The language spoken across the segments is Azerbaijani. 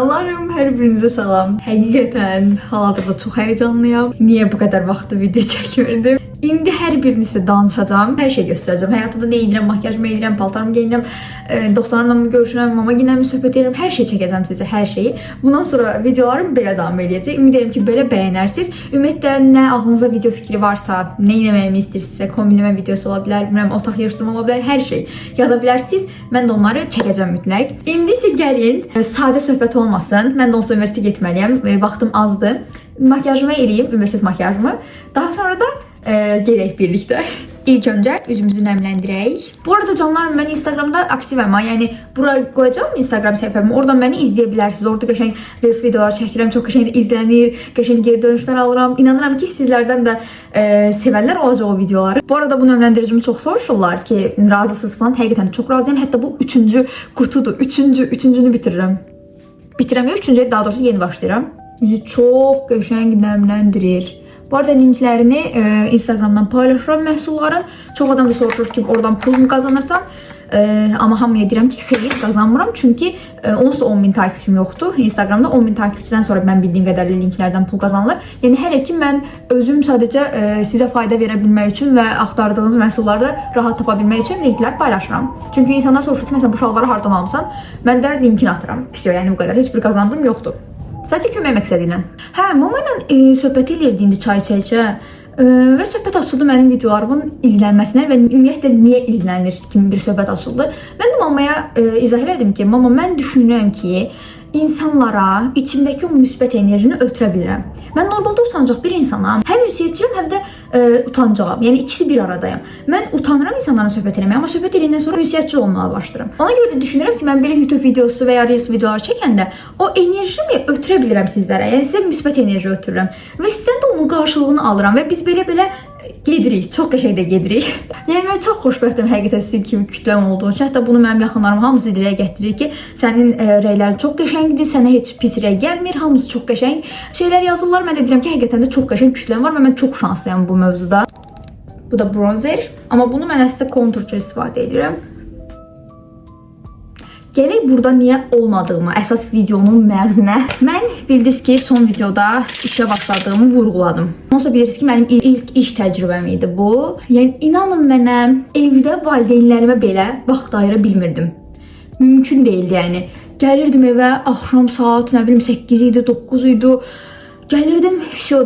Canlarım, hər birinizə salam. Həqiqətən hal-hazırda çox həyecanlıyam. Niyə bu qədər vaxtı video çəkmirdim? İndi hər birini sizə danışacağım, hər şey göstərəcəm. Həyatımda nə edirəm, makyajımı edirəm, paltarımı geyinirəm, dostlarımla mı görüşürəm, mama ilə mi söhbət edirəm, hər şey çəkəcəm sizə, hər şeyi. Bundan sonra videolarım belə davam edəcək. Ümid edirəm ki, belə bəyənərsiniz. Ümumiyyətlə, nə ağlınızda video fikri varsa, nə eləməyimi istəyirsinizsə, kombinləmə videosu ola bilər, bilmirəm, otaq yığışdırma ola bilər, hər şey yaza bilərsiniz. Mən də onları çəkəcəm mütləq. İndi isə gəlin, sadə söhbət olmasın. Mən də onsuz universitetə getməliyəm, vaxtım azdır. Makyajımı eləyim, universitet makyajımı. Daha sonra da gedək birlikdə. İlk öncə üzümüzü nəmləndirək. Bu arada canlarım, mən Instagramda aktivəm. Yəni bura qoyacağım Instagram səhifəmi. Oradan məni izləyə bilərsiniz. Orada qəşəng reels videolar çəkirəm. Çox qəşəng də izlənir. Qəşəng geri dönüşlər alıram. İnanıram ki, sizlərdən də sevənlər olacaq o videoları. Bu arada bu nəmləndiricimi çox soruşurlar ki, razısınız falan. Həqiqətən çox razıyam. Hətta bu 3-cü qutudur. Üçüncünü bitirirəm. Bitirəm ya, 3-cüyə daha doğrusu yeni başlayıram. Yüzü çox qəşəng nəmləndirir. Bu arada linklərini Instagramdan paylaşıram məhsulların. Çox adam da soruşur ki, oradan pul mu qazanırsan? Amma hamıya deyirəm ki, xeyr, qazanmıram. Çünki onsuz 10.000 takipçim yoxdur. Instagramda 10.000 takipçidən sonra mən bildiyim qədərlə linklərdən pul qazanılır. Yəni hələ ki, mən özüm sadəcə sizə fayda verə bilmək üçün və axtardığınız məhsulları rahat tapa bilmək üçün linklər paylaşıram. Çünki insanlar soruşur ki, məsələn, bu şalvarı hardan almısan? Mən də linkini atıram. Pis, yəni bu qədər. Heç bir qazandığım yoxdur. Sadəcə kömək məqsədi ilə. Hə, mama ilə söhbət edirdi indi çay içə və söhbət açıldı mənim videolarımın izlənməsinə və ümumiyyətlə niyə izlənilir kimi bir söhbət açıldı. Mən də mamaya izah elədim ki, mama, mən düşünürəm ki, insanlara içimdəki o müsbət enerjini ötürə bilirəm. Mən normalda utancaq bir insanam. Həm ünsiyyətçiyəm, həm də utancağam. Yəni ikisi bir aradayım. Mən utanıram insanlara söhbət eləməyə, amma söhbət eləyəndən sonra ünsiyyətçi olmağa başlayıram. Ona görə də düşünürəm ki, mən belə YouTube videosu və ya Reels videolar çəkəndə o enerjimi ötürə bilirəm sizlərə. Yəni sizə müsbət enerji ötürürəm və sizdən də onun qarşılığını alıram və biz belə gedirik, çox qəşəng də gedirik. Yəni mən çox xoşbəxtəm həqiqətən sizin kimi kütləm olduğu üçün. Hətta bunu mənim yaxınlarım hamısı dilə gətirir ki, sənin rəylərin çox qəşəngdir, sənə heç pis rəy gəlmir, hamısı çox qəşəng şeylər yazırlar. Mən də deyirəm ki, həqiqətən də çox qəşəng kütləm var və mən çox şanslıyam bu mövzuda. Bu da bronzer, amma bunu mən əslində kontur üçün istifadə edirəm. Gələk burada niyə olmadığımı, əsas videonun məğzinə. Mən bildiniz ki, son videoda işə başladığımı vurğuladım. Onsa bilirsiniz ki, mənim ilk iş təcrübəm idi bu. Yəni, inanın mənə, evdə valideynlərimə belə vaxt ayıra bilmirdim. Mümkün deyildi, yəni. Gəlirdim evə, axşam saat, nə bilim, 8 idi, 9 idi. Gəlirdim,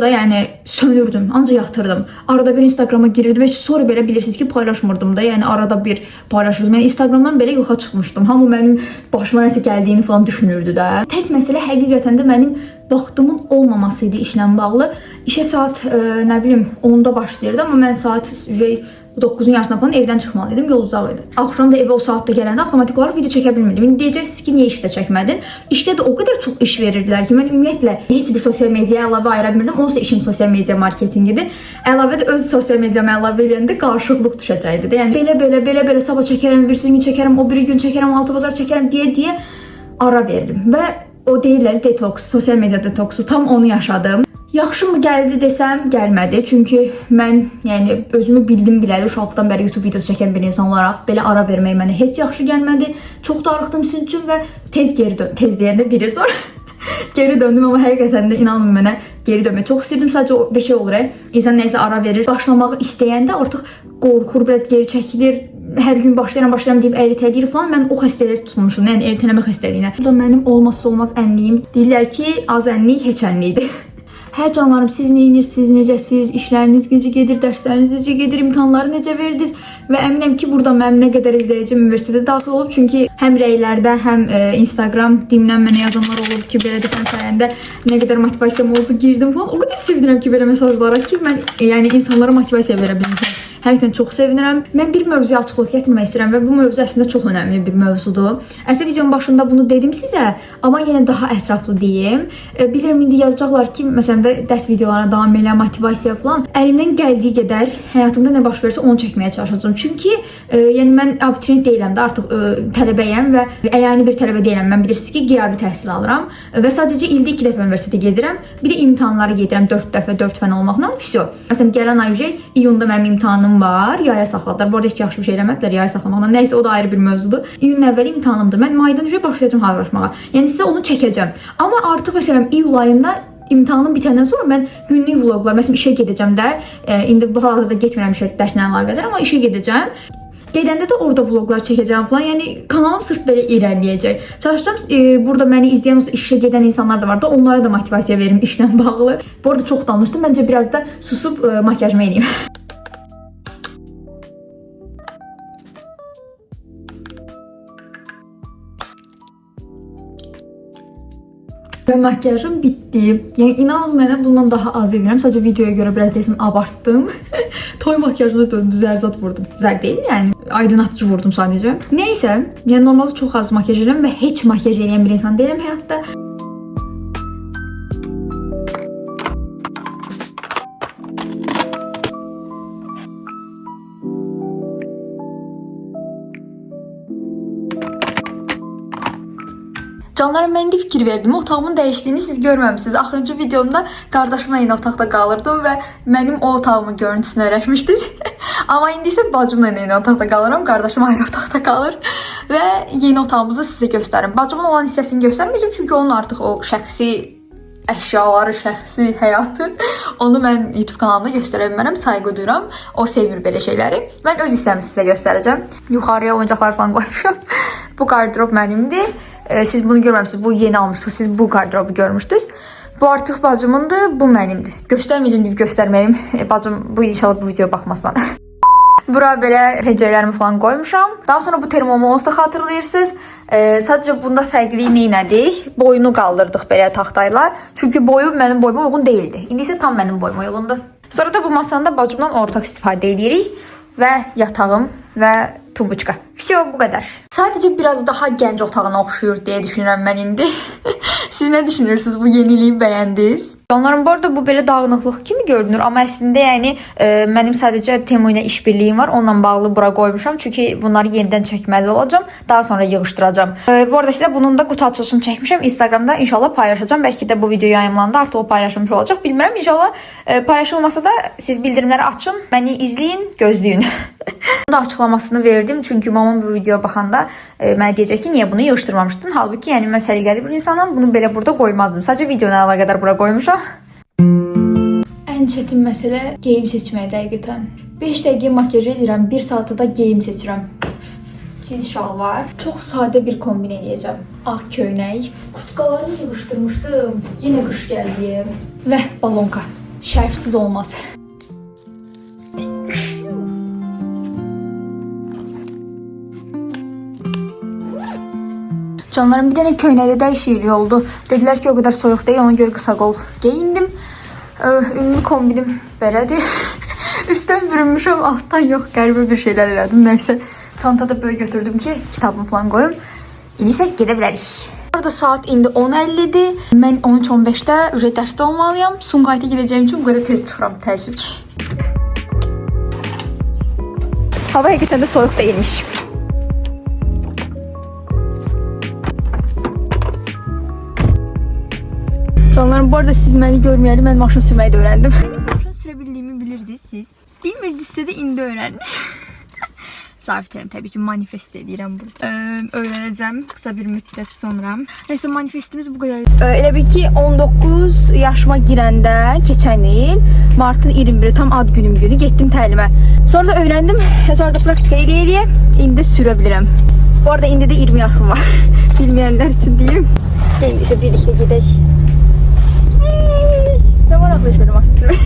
da, yəni sönürdüm, ancaq yatırdım. Arada bir Instagrama girirdim və sonra belə bilirsiniz ki, paylaşmırdım da, yəni arada bir paylaşırdım. Yəni Instagramdan belə yoxa çıxmışdım. Hamı mənim başıma nəsə gəldiyini falan düşünürdü də. Tək məsələ həqiqətən də mənim vaxtımın olmaması idi işlə bağlı. İşə saat, nə bilim, 10-da başlayırdı, amma mən saat 9-un yarısına falan evdən çıxmalıydım, yol uzaq idi. Axşam da evə o saatda gələndə avtomatik olaraq video çəkə bilmirdim. İndi deyəcəksiniz ki, niyə işdə çəkmədin? İşdə də o qədər çox iş verirdilər ki, mən ümumiyyətlə heç bir sosial mediaya əlavə ayıra bilmirdim. Onsa işim sosial media marketingidir. Əlavə də öz sosial mediamı əlavə eləyəndə qarşılıqlıq düşəcəkdi. Yəni belə sabah çəkərəm, birisi gün çəkərəm, o biri gün çəkərəm, altı bazar çəkərəm deyə ara verdim. Və o deyirlər detoks, sosial media detoksu, tam onu yaşadım. Yaxşı mı gəldi desəm, gəlmədi. Çünki mən, yəni özümü bildim biləli, uşaqlıqdan bəri YouTube videosu çəkən bir insan olaraq belə ara vermək mənə heç yaxşı gəlmədi. Çox darıxdım sizin üçün və tez geri döndüm. Tez deyəndə biri sonra geri döndüm, amma həqiqətən də inanın mənə geri dönmək çox istəyirdim. Sadəcə bir şey olur, insan nəysə ara verir. Başlamağı istəyəndə artıq qorxur, biraz geri çəkilir. Hər gün başlayıram deyib əritəliyir falan. Mən o xəstəliyə tutulmuşum, yəni eritələmə xəstəliyinə. Bu da mənim olmazsa olmaz ənliyim. Deyirlər ki, az ənlik heç ənlikdir. Hə canlarım, siz neyinirsiniz, necəsiz, işləriniz necə gedir, dərsləriniz necə gedir, imtahanları necə verdiniz və əminəm ki, burada mənim nə qədər izləyicim universitetə daxil olub. Çünki həm rəylərdə, həm Instagram dimdən mənə yazanlar olub ki, belə də sən sayəndə nə qədər motivasiyam oldu, girdim falan. O qədər sevinirəm ki, belə mesajlara ki, mən yəni insanlara motivasiya verə bilmişəm. Həqiqətən çox sevinirəm. Mən bir mövzuya açıqlıq gətirmək istəyirəm və bu mövzu əslində çox önəmli bir mövzudur. Əslində videonun başında bunu dedim sizə, amma yenə daha ətraflı deyim. Bilirəm, indi yazacaqlar ki, məsələn də dərs videolarına davam elə, motivasiya falan. Əlimdən gəldiyi qədər həyatımda nə baş verirsə onu çəkməyə çalışacağam. Çünki yəni mən abituriyent deyiləm də, artıq tələbəyəm və əyani bir tələbə deyiləm. Mən bilirsiniz ki, qiyabi təhsil alıram və sadəcə ildə 2 dəfə universitetə gedirəm. Bir də imtahanlara gedirəm 4 dəfə, 4 fən olmaqla. Məsələn, gələn ay iyunda mənim imtahanım imtahanım var. Yaya saxladılar. Bu arada heç yaxşı bir şey eləmədilər yaya saxlamaqla. Nəysə o da ayrı bir mövzudur. İyunun əvvəli imtahanımdır. Mən maydan üzrə başlayacağam hazırlaşmağa. Yəni sizə onu çəkəcəm. Amma artıq məsələn iyul ayında imtahanım bitəndən sonra mən günlük vloqlar, məsələn işə gedəcəm də, indi bu hal-hazırda getmirəm işə dərslə əlaqədar, amma işə gedəcəm. Gedəndə də orada vloqlar çəkəcəm falan. Yəni kanalım sırf belə irəliləyəcək. Çalışacağım burada məni izləyən, işə gedən insanlar da var da, onlara da motivasiya verim işlə bağlı. Bu arada çox danışdım. Məncə biraz da susub makyajımı eləyim. Və makyajım bitdi. Yəni inanın mənə bundan daha az edirəm. Sadəcə videoya görə biraz desəm abartdım. Toy makyajına döndü, zərzat vurdum. Zər deyil yəni. Aydınlatıcı vurdum sadəcə. Nəysə, yəni normalda çox az makyaj edirəm və heç makyaj edən bir insan deyiləm həyatda. Canlarım, mən indi fikir verdim. Otağımın dəyişdiyini siz görməmisiniz. Axırıncı videomda qardaşımla eyni otaqda qalırdım və mənim o otağımın görüntüsünü öyrəşmişdiniz. Amma indi isə bacımla eyni otaqda qalıram. Qardaşım ayrı otaqda qalır. Və yeni otağımızı sizə göstərim. Bacımın olan hissəsini göstərməyəcəm, çünki onun artıq o şəxsi əşyaları, şəxsi həyatı, onu mən YouTube kanalımda göstərə bilmərəm, sayğı duyuram. O sevmir belə şeyləri. Mən öz hissəmi sizə göstərəcəm. Yuxarıya oyuncaqlar falan qoymuşam. Bu qardırob mənimdir. Siz bunu görməmişsiniz, bu yeni almışsınız, siz bu qardırobu görmüşdünüz. Bu artıq bacımındır, bu mənimdir. Göstərməyəcəm deyib göstərməyim. Bacım bu inşallah bu videoya baxmasın. Bura belə hecələrimi falan qoymuşam. Daha sonra bu termomu onsuz da xatırlayırsınız. Sadəcə bunda fərqliyi neynədik? Boyunu qaldırdıq belə taxtayla. Çünki boyu mənim boyuma uyğun deyildi. İndi isə tam mənim boyuma uyğundur. Sonra da bu masanı da bacımdan ortaq istifadə edirik. Və yatağım və tubuçka. Все, bu qədər. Sadəcə biraz daha gənc otağına oxşuyur deyə düşünürəm mən indi. Siz nə düşünürsünüz? Bu yeniliyi bəyəndiniz? Canlarım, bu arada bu belə dağınıqlıq kimi görünür, amma əslində yəni mənim sadəcə Temu ilə işbirliyim var. Onunla bağlı bura qoymuşam. Çünki bunları yenidən çəkməli olacağam. Daha sonra yığışdıracağam. Bu arada sizə bunun da qutu açılışını çəkmişəm. Instagramda inşallah paylaşacağam. Bəlkə də bu video yayımlandı, artıq o paylaşılmış olacaq. Bilmirəm, inşallah paylaşılmasa da siz bildirimləri açın, məni izləyin, gözləyin. Bunun da açıqlamasını verdim. Çünki mamam bu videoya baxanda mənə deyəcək ki, niyə bunu yığışdırmamışdın? Halbuki yəni mən səliqəli bir insanam. Bunu belə burada qoymazdım. Sadəcə videona əlaqədar bura qoymuşam. Ən çətin məsələ geyim seçmək dəqiqətən. 5 dəqiqə makyaj edirəm, 1 saatda da geyim seçirəm. Cins şalvar, çox sadə bir kombin eləyəcəm. Ağ köynək, kurtkalarını yığışdırmışdım. Yenə qış gəldi. Və balonka. Şərfsiz olmaz. Canlarım, bir dənə köynəkdə dəyişiklik oldu. Dedilər ki, o qədər soyuq deyil, ona görə qısa qol geyindim. Ümumi kombinim belədir. Üstdən bürünmüşəm, altdan yox, qəribə bir şeylər elədim. Nəysə, çantada böyle götürdüm ki, kitabımı falan qoyum. İndi isə gedə bilərik. Orada saat indi 10:50-dir. Mən 13:15-də dərsdə olmalıyam. Sumqayıta gedəcəyim üçün bu qədər tez çıxıram, təəssüf ki. Hava həqiqətən də soyuq deyilmiş. Canlarım, bu arada siz məni görməyəli, mən maşın sürməyi də öyrəndim. Mənim maşın sürə bildiyimi bilirdiniz siz. Bilmirdinizsə də indi öyrəndiniz. Zarf terim, təbii ki, manifest edirəm burada. Öyrənəcəm qısa bir müddət sonra. Neysə, manifestimiz bu qədər. Elə bil ki, 19 yaşıma girəndə, keçən il, martın 21-i tam ad günüm günü getdim təlimə. Sonra da öyrəndim, sonra da praktika eləyə-eləyə indi sürə bilirəm. Bu arada indi də 20 yaşım var. Bilməyənlər üçün deyim. İndi isə birlikdə gedək. Ne var abla şöyle maşın sürmek?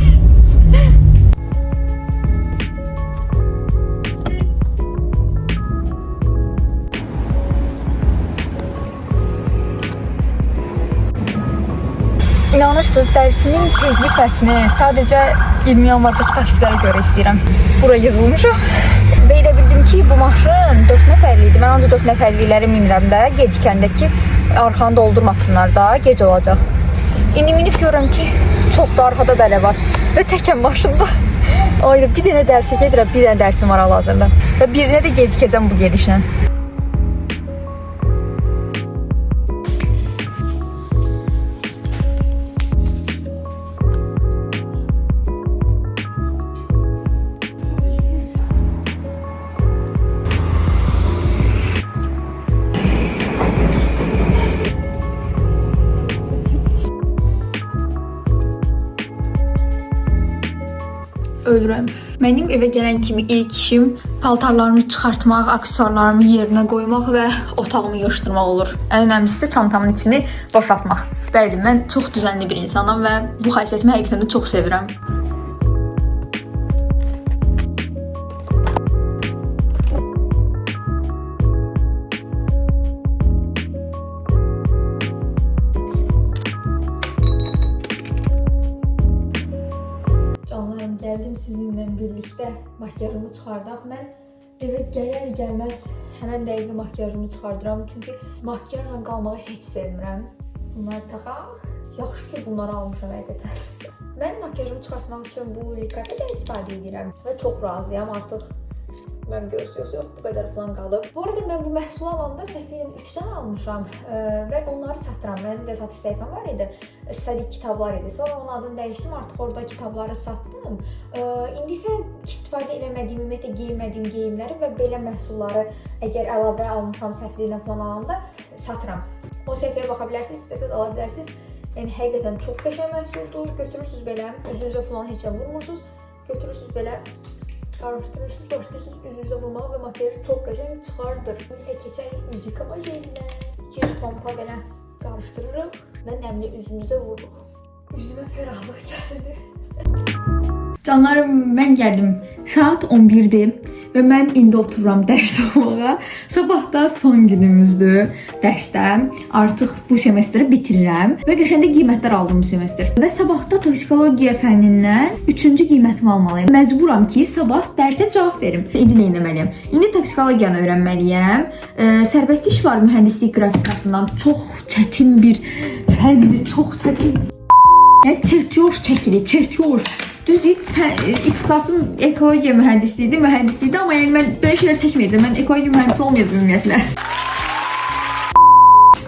İnanırsınız, dərsimin tez bitməsini sadəcə 20 yanvardakı taksilərə görə istəyirəm. Bura yığılmışam. Və elə bildim ki, bu maşın 4 nəfərliydi. Mən ancaq 4 nəfərlikləri minirəm də, gecikəndə ki, arxanı doldurmasınlar da, gec olacaq. İndi minib görürəm ki, çox da arxada dələ var və təkəm maşında. Ayda bir dənə dərsə gedirəm, bir dənə dərsim var hal-hazırda. Və birinə də gecikəcəm bu gedişlə. ölürəm. Mənim evə gələn kimi ilk işim paltarlarımı çıxartmaq, aksesuarlarımı yerinə qoymaq və otağımı yığışdırmaq olur. Ən önəmlisi də çantamın içini boşaltmaq. Bəli, mən çox düzənli bir insanam və bu xasiyyətimi həqiqətən də çox sevirəm. Canlarım, gəldim sizinlə birlikdə makyajımı çıxardaq. Mən evə gələr-gəlməz həmən dəqiqə makyajımı çıxardıram. Çünki makyajla qalmağı heç sevmirəm. Bunları taxaq. Yaxşı ki, bunları almışam həqiqətən. Mən makyajımı çıxartmaq üçün bu likapədən istifadə edirəm və çox razıyam artıq. Mən görsünüz, yox, bu qədər falan qalıb. Bu arada mən bu məhsulu alanda səhvlə 3-dən almışam və onları satıram. Mənim də satış səhifəm var idi. Stadik kitablar idi. Sonra onun adını dəyişdim, artıq orada kitabları satdım. İndi isə istifadə eləmədiyim, ümumiyyətlə geyinmədiyim geyimləri və belə məhsulları əgər əlavə almışam səhvlə falan alanda satıram. O səhifəyə baxa bilərsiniz, istəsəz ala bilərsiniz. Yəni həqiqətən çox qəşəng məhsuldur. Götürürsüz belə, üzünüzə falan heç vurmursunuz. Götürürsüz belə, qarışdırırsınız, başlayırsınız üzünüzə vurmağa və makyajı çox qəşəng çıxardır. İndi keçək üz yıkama jelinə. 2-3 pompa belə qarışdırırıq və nəmli üzünüzə vururuq. Üzümə ferahlıq gəldi. Canlarım, mən gəldim. Saat 11-dir və mən indi otururam dərs oxumağa. Sabah da son günümüzdür dərsdə. Artıq bu semestri bitirirəm və qəşəng qiymətlər aldım bu semestr. Və sabah da toksikologiya fənnindən 3-cü qiymətimi almalıyam. Məcburam ki, sabah dərsə cavab verim. İndi nə etməliyəm? İndi toksikologiyanı öyrənməliyəm. Sərbəst iş var mühəndislik qrafikasından. Çox çətin bir fəndir, çox çətin. Yəni çertyor. Düz ixtisasım ekologiya mühəndisliyidir, amma yəni mən belə şeylər çəkməyəcəm. Mən ekologiya mühəndisi olmayacağam ümumiyyətlə.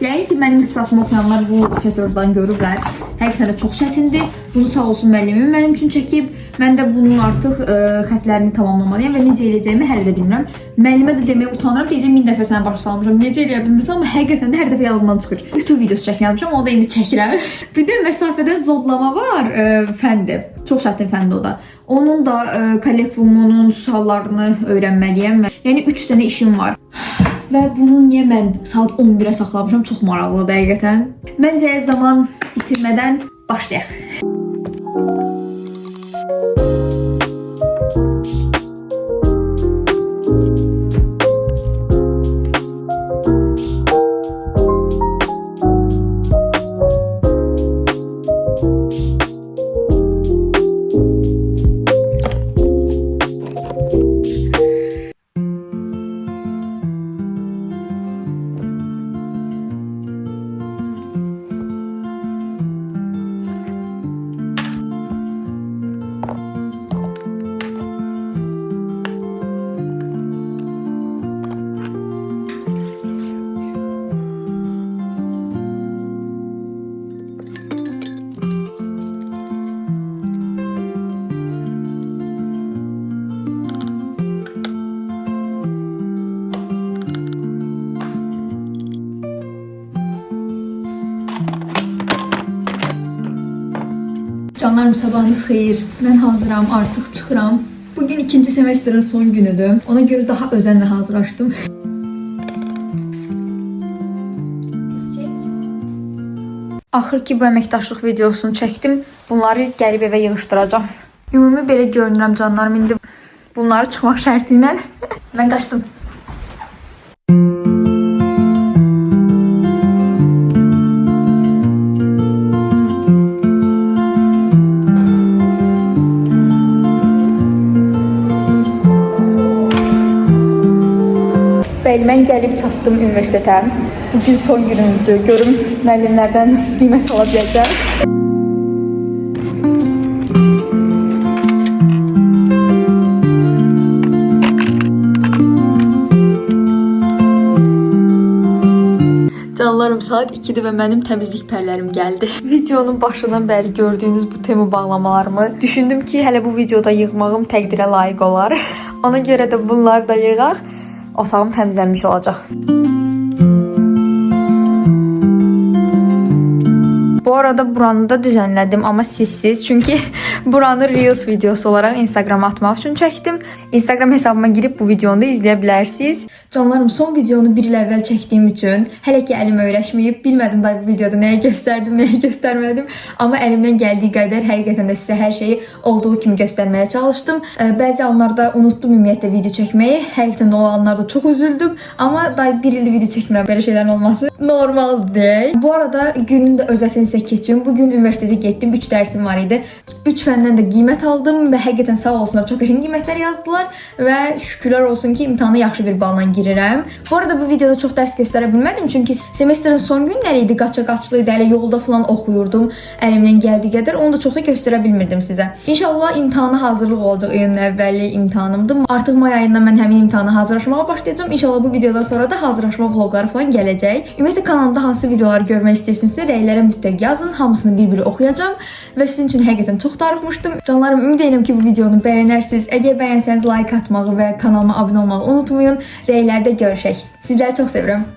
Yəni ki, mənim ixtisasımı oxuyanlar bu çertyordan görürlər. Həqiqətən də çox çətindir. Bunu sağ olsun müəllimim mənim üçün çəkib. Mən də bunun artıq xətlərini tamamlamalıyam və necə eləyəcəyimi hələ də bilmirəm. Müəllimə də deməyə utanıram, deyəcəm 1000 dəfə sənə baş salmışam. Necə eləyə bilmirsən, amma həqiqətən də hər dəfə yadımdan çıxır. YouTube videosu çəkmişəm, onu da indi çəkirəm. Bir də məsafədən zodlama var, fəndir. Çox çətin fəndir o da. Onun da kollektivumunun suallarını öyrənməliyəm. Yəni 3 dənə işim var. Və bunu niyə mən saat 11-ə saxlamışam? Çox maraqlıdır həqiqətən. Məncə zaman itirmədən başlayaq. Canlarım, sabahınız xeyir. Mən hazıram, artıq çıxıram. Bugün 2-ci semestrin son günüdür. Ona görə daha özənlə hazırlaşdım. Axır ki, bu əməkdaşlıq videosunu çəkdim. Bunları gəlib evə yığışdıracağam. Ümumi belə görünürəm canlarım. İndi bunları çıxmaq şərti ilə mən qaçdım. Bəli, mən gəlib çatdım universitetə. Bugün son günümüzdür. Görüm müəllimlərdən qiymət ala biləcəm. Canlarım, saat 2-dir və mənim təmizlik pərlərim gəldi. Videonun başından bəri gördüyünüz bu temu bağlamalarımı düşündüm ki, hələ bu videoda yığmağım təqdirə layiq olar. Ona görə də bunları da yığaq. Otağım təmizlənmiş olacaq. Bu Bu arada buranı da düzenlədim, amma sizsiz. Çünki buranı Reels videosu olaraq Instagrama atmaq üçün çəkdim. Instagram hesabıma girib bu videonu da izləyə bilərsiniz. Canlarım, son videonu bir il əvvəl çəkdiyim üçün hələ ki əlim öyrəşməyib. Bilmədim da bu videoda nəyə göstərdim, nəyə göstərmədim. Amma əlimdən gəldiyi qədər həqiqətən də sizə hər şeyi olduğu kimi göstərməyə çalışdım. Bəzi anlarda unutdum ümumiyyətlə video çəkməyi. Həqiqətən də o anlarda çox üzüldüm. Amma da bir ildir video çəkmirəm. Belə şeylərin olması normaldır. Bu arada günün də özətini sizə keçim. Bugün üniversitədə getdim. 3 dərsim var idi. 3 fəndən də qiymət aldım və həqiqətən sağ olsunlar, çox qəşəng qiymətlər yazdılar və şükürlər olsun ki, imtahana yaxşı bir balla girirəm. Bu arada bu videoda çox dərs göstərə bilmədim, çünki semestrin son günləri idi, qaça-qaçlı idi, hələ yolda falan oxuyurdum əlimdən gəldiyi qədər. Onu da çox da göstərə bilmirdim sizə. İnşallah imtahana hazırlıq olacaq. Iyunun əvvəli imtahanımdır. Artıq may ayından mən həmin imtahana hazırlaşmağa başlayacağam. İnşallah bu videodan sonra da hazırlaşma vloqları falan gələcək. Ümumiyyətlə kanalımda hansı videoları görmək istəyirsinizsə rəylərə mütləq yazın. Hamısını bir-bir oxuyacağam və sizin üçün həqiqətən çox darıxmışdım. Canlarım, ümid edirəm ki, bu videonu bəyənərsiniz. Əgər bəyənsəniz like atmağı və kanalıma abunə olmağı unutmayın. Rəylərdə görüşək. Sizləri çox sevirəm.